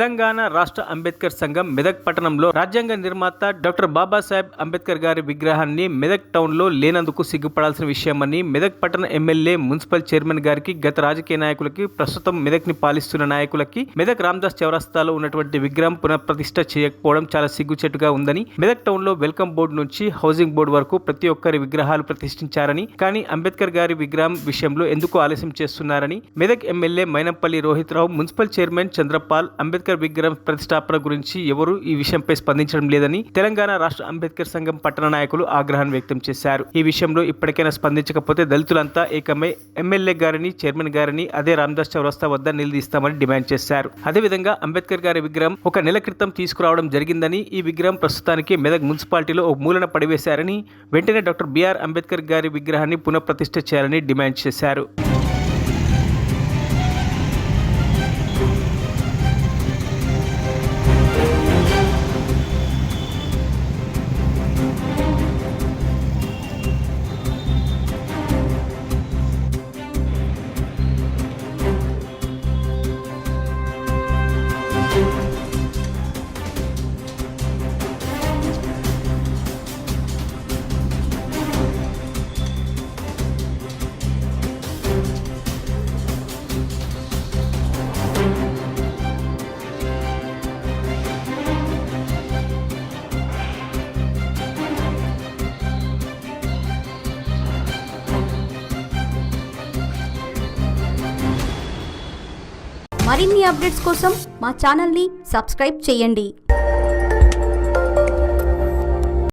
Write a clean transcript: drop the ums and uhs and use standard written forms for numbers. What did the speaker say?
తెలంగాణ రాష్ట్ర అంబేద్కర్ సంఘం మెదక్ పట్టణంలో రాజ్యాంగ నిర్మాత డాక్టర్ బాబాసాహెబ్ అంబేద్కర్ గారి విగ్రహాన్ని మెదక్ టౌన్లో లేనందుకు సిగ్గుపడాల్సిన విషయమని మెదక్ పట్టణ ఎమ్మెల్యే మున్సిపల్ చైర్మన్ గారికి, గత రాజకీయ నాయకులకి, ప్రస్తుతం మెదక్ని పాలిస్తున్న నాయకులకి మెదక్ రామదాస్ చౌరస్తాలో ఉన్నటువంటి విగ్రహం పునఃప్రతిష్ఠ చేయకపోవడం చాలా సిగ్గుచెట్టుగా ఉందని, మెదక్ టౌన్లో వెల్కమ్ బోర్డు నుంచి హౌసింగ్ బోర్డు వరకు ప్రతి ఒక్కరి విగ్రహాలు ప్రతిష్ఠించారని, కానీ అంబేద్కర్ గారి విగ్రహం విషయంలో ఎందుకు ఆలస్యం చేస్తున్నారని మెదక్ ఎమ్మెల్యే మైనంపల్లి రోహిత్ రావు, మున్సిపల్ చైర్మన్ చంద్రపాల్ అంబేద్కర్ విగ్రహం ప్రతిష్టాపన గురించి ఎవరు ఈ విషయంపై స్పందించడం లేదని తెలంగాణ రాష్ట్ర అంబేద్కర్ సంఘం పట్టణ నాయకులు ఆగ్రహం వ్యక్తం చేశారు. ఈ విషయంలో ఇప్పటికైనా స్పందించకపోతే దళితులంతా ఏకమై ఎమ్మెల్యే గారిని, చైర్మన్ గారిని అదే రామదాస్ చౌరస్తా వద్ద నిలదీస్తామని డిమాండ్ చేశారు. అదేవిధంగా అంబేద్కర్ గారి విగ్రహం ఒక నెల క్రితం తీసుకురావడం జరిగిందని, ఈ విగ్రహం ప్రస్తుతానికి మెదక్ మున్సిపాలిటీలో ఒక మూలన పడివేశారని, వెంటనే డాక్టర్ బిఆర్ అంబేద్కర్ గారి విగ్రహాన్ని పునఃప్రతిష్ఠ చేయాలని డిమాండ్ చేశారు. మరిన్ని అప్డేట్స్ కోసం మా ఛానల్ని సబ్స్క్రైబ్ చేయండి.